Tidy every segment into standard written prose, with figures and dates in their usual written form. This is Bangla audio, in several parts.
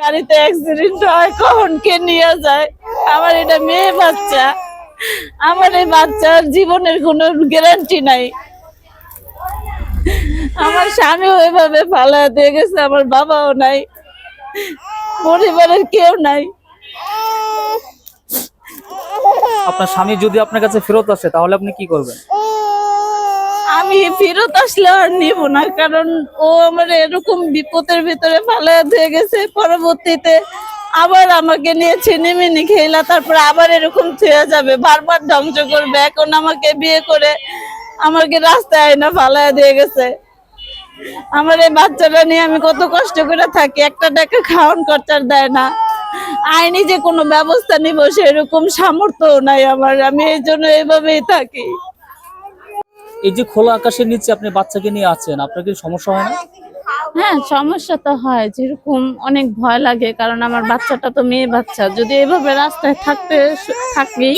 গাড়িতে অ্যাক্সিডেন্ট হয়, কখন কে নিয়ে যায়। আমার এটা মেয়ে বাচ্চা, আমার এই বাচ্চার জীবনের কোনো গ্যারান্টি নাই। আমার স্বামীও এভাবে ফালা দিয়ে গেছে, আমার বাবাও নাই, পরিবারের কেউ নাই। আপনার স্বামী যদি আপনার কাছে ফেরত আসে তাহলে আপনি কি করবেন? আমি ফেরত আসলে আর নিব না, কারণ ও আমার এরকম বিপদের ভিতরে ফালা দিয়ে গেছে। পরবর্তীতে আবার আমাকে নিয়ে ছিনিমিনি খেলা, তারপর আবার এরকম থুয়ে যাবে, বারবার ধ্বংস করবে। এখন আমাকে বিয়ে করে আমাকে রাস্তায় আয়না ফালা দিয়ে গেছে। আমার এই বাচ্চাটা নিয়ে আমি কত কষ্ট করে থাকি, একটা টাকা খাওয়ান খরচার দেয় না। আইনি যে কোনো ব্যবস্থা নিব সেরকম সামর্থ্য নাই আমার, আমি এই জন্য এভাবেই থাকি। এই যে খোলা আকাশের নিচে আপনি বাচ্চাকে নিয়ে আছেন, আপনার কি সমস্যা হয় না? হ্যাঁ, সমস্যা তো হয়, যেরকম অনেক ভয় লাগে, কারণ আমার বাচ্চাটা তো মেয়ে বাচ্চা। যদি এভাবে রাস্তায় থাকি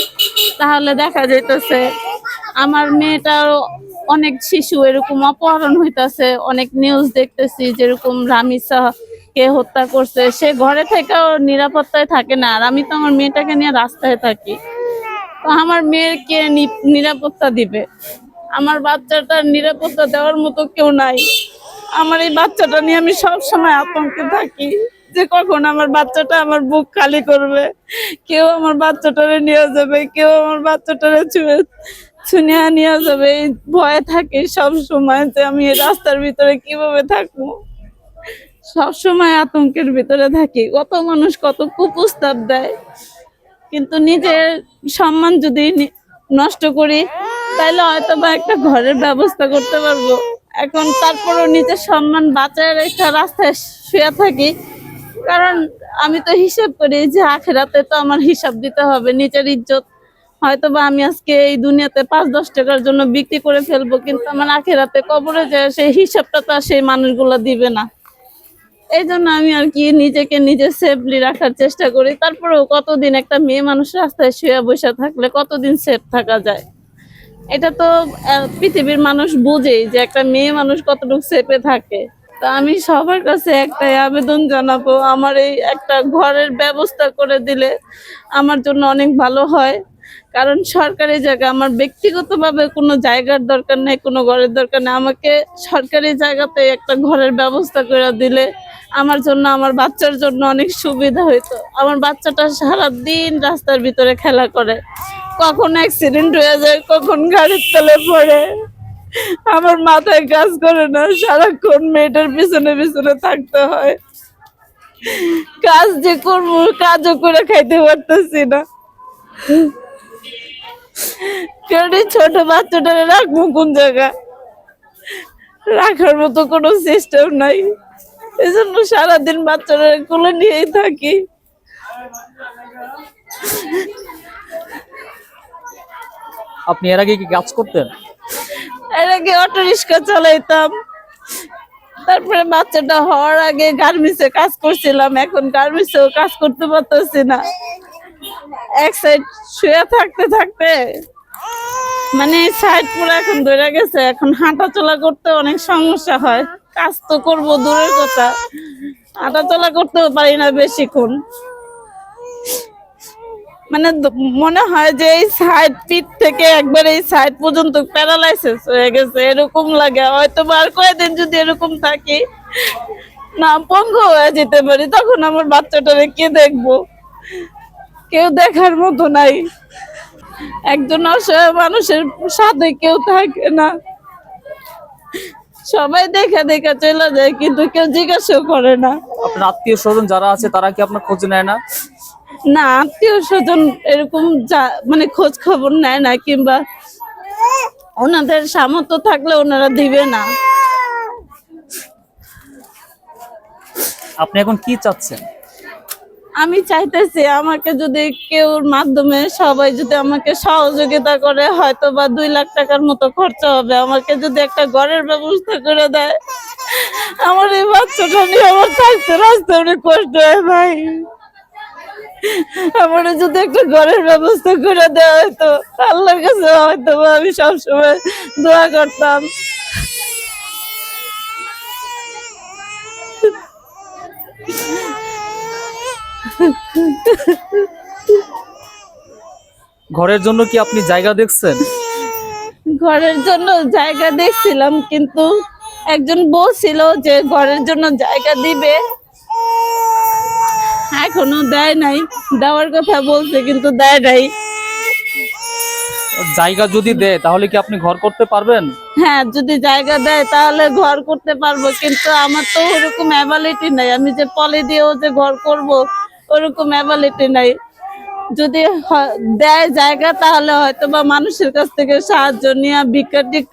তাহলে দেখা যাইতেছে আমার মেয়েটারও অনেক শিশু এরকম অপহরণ হইতাছে। অনেক নিউজ দেখতেছি যেরকম রামিসা কে হত্যা করছে, সে ঘরে থেকেও নিরাপত্তায় থাকে না। আর আমি তো আমার মেয়েটাকে নিয়ে রাস্তায় থাকি, তো আমার মেয়েকে নিরাপত্তা দিবে? আমার বাচ্চাটার নিরাপত্তা দেওয়ার মতো কেউ নাই। আমার এই বাচ্চাটা নিয়ে আমি সব সময় আতঙ্কে থাকি যে কখন আমার বাচ্চাটা আমার বুক খালি করবে, কেউ আমার বাচ্চাটারে নিয়ে যাবে, কেউ আমার বাচ্চাটারে ছুঁয়ে নিয়ে যাবে। এই ভয়ে থাকি সব সময় যে আমি এই রাস্তার ভিতরে কিভাবে থাকবো। সব সময় আতঙ্কের ভিতরে থাকি। কত মানুষ কত কুপ্রস্তাব দেয়, কিন্তু নিজের সম্মান যদি নষ্ট করি তাহলে হয়তো বা একটা ঘরের ব্যবস্থা করতে পারবো। এখন তারপরও নিজের সম্মান বাঁচায় রেখে রাস্তায় শুয়ে থাকি, কারণ আমি তো হিসাব করি যে আখেরাতে তো আমার হিসাব দিতে হবে। নিজের ইজ্জত হয়তো বা আমি আজকে এই দুনিয়াতে 5-10 টাকার জন্য বিক্রি করে ফেলবো, কিন্তু আমার আখেরাতে কবরে যায় সেই হিসাবটা তো সেই মানুষগুলো দিবে না। এই জন্য আমি আর কি নিজেকে নিজে সেফলি রাখার চেষ্টা করি। তারপরেও কতদিন একটা মেয়ে মানুষ রাস্তায় শুয়ে বসে থাকলে কতদিন সেফ থাকা যায়? এটা তো পৃথিবীর মানুষ বুঝেই যে একটা মেয়ে মানুষ কতটুকু সেফে থাকে। তা আমি সবার কাছে একটাই আবেদন জানাবো, আমার এই একটা ঘরের ব্যবস্থা করে দিলে আমার জন্য অনেক ভালো হয়। কারণ সরকারি জায়গা, আমার ব্যক্তিগতভাবে কোনো জায়গার দরকার নেই, কোনো ঘরের দরকার নেই। আমাকে সরকারি জায়গাতে একটা ঘরের ব্যবস্থা করে দিলে আমার জন্য, আমার বাচ্চার জন্য অনেক সুবিধা হইতো। আমার বাচ্চাটা সারাদিন রাস্তার ভিতরে খেলা করে, কখন অ্যাক্সিডেন্ট হয়ে যায়, কখন গাড়ির তলে পড়ে, আমার মাথায় কাজ করে না। সারাক্ষণ মেয়েটার পিছনে পিছনে থাকতে হয়। কাজ যে করবো, কাজও করে খাইতে পারতেছি না। ছোট বাচ্চাটা রাখবো কোন জায়গায়, রাখার মতো কোনো সিস্টেম নাই। এই জন্য সারাদিন বাচ্চারা কোলে নিয়েই থাকি। আপনি এর আগে কি কাজ করতেন? এর আগে অটো রিক্সা চালাইতাম, তারপরে বাচ্চাটা হওয়ার আগে গার্মেন্টসে কাজ করছিলাম। এখন গার্মেন্টসেও কাজ করতে পারতেছি না। এক সাইড শুয়ে থাকতে থাকতে মানে সাইড পুরো এখন ধরে গেছে। এখন হাঁটা চলা করতে অনেক সমস্যা হয়, কাজ তো করবো দূরের কথা, হাঁটা চলা করতেও পারি না বেশিক্ষণ। মানে মনে হয় যে এই সাইড পিঠ থেকে একবার এই সাইড পর্যন্ত প্যারালাইসিস হয়ে গেছে, এরকম লাগে। হয়তো আর কয়েকদিন যদি এরকম থাকি না, পঙ্গু হয়ে যেতে পারি, তখন আমার বাচ্চাটারে কে দেখবো? কেউ দেখার মতো নাই। একজন অসহায় মানুষের সাথে কেউ থাকে না, সবাই দেখা দেখা চলে যায়, কিন্তু কেউ জিজ্ঞাসা করে না। আপনার আত্মীয় স্বজন যারা আছে তারা কি আপনার খোঁজ নেয় না? না, আত্মীয় স্বজন এরকম মানে খোঁজ খবর নেয় না, কিংবা ওনাদের সামর্থ্য থাকলে ওনারা দিবে না। আপনি এখন কি চাচ্ছেন? আমি চাইতেছি আমাকে যদি কেউর মাধ্যমে সবাই যদি আমাকে সহযোগিতা করে, হয়তো বা 2 লাখ টাকার মতো খরচা হবে, আমাকে যদি একটা ঘরের ব্যবস্থা করে দেয়। আমার এই বাচ্চাটা নিয়ে আমার থাকতে রাস্তায় অনেক কষ্ট হয় ভাই। আমার যদি একটা ঘরের ব্যবস্থা করে দেওয়া হয়তো, আল্লাহর কাছে হয়তো আমি সবসময় দোয়া করতাম। ঘরের জন্য কি আপনি জায়গা দেখছেন? ঘরের জন্য জায়গা দেখছিলাম, কিন্তু একজন বলছিল যে ঘরের জন্য জায়গা দিবে, এখনো দেয় নাই। দেওয়ার কথা বলছে কিন্তু দেয় নাই। জায়গা যদি দেয় তাহলে কি আপনি ঘর করতে পারবেন? হ্যাঁ, যদি জায়গা দেয় তাহলে ঘর করতে পারবো, কিন্তু আমার তো ওরকম অ্যাবিলিটি নাই। আমি যে পলি দিয়েও যে ঘর করব ওরকম অ্যাবিলিটি নাই। যদি দেয় জায়গা তাহলে হয়তো বা মানুষের কাছ থেকে সাহায্য নিয়ে ভিক্ষা টিক্ষা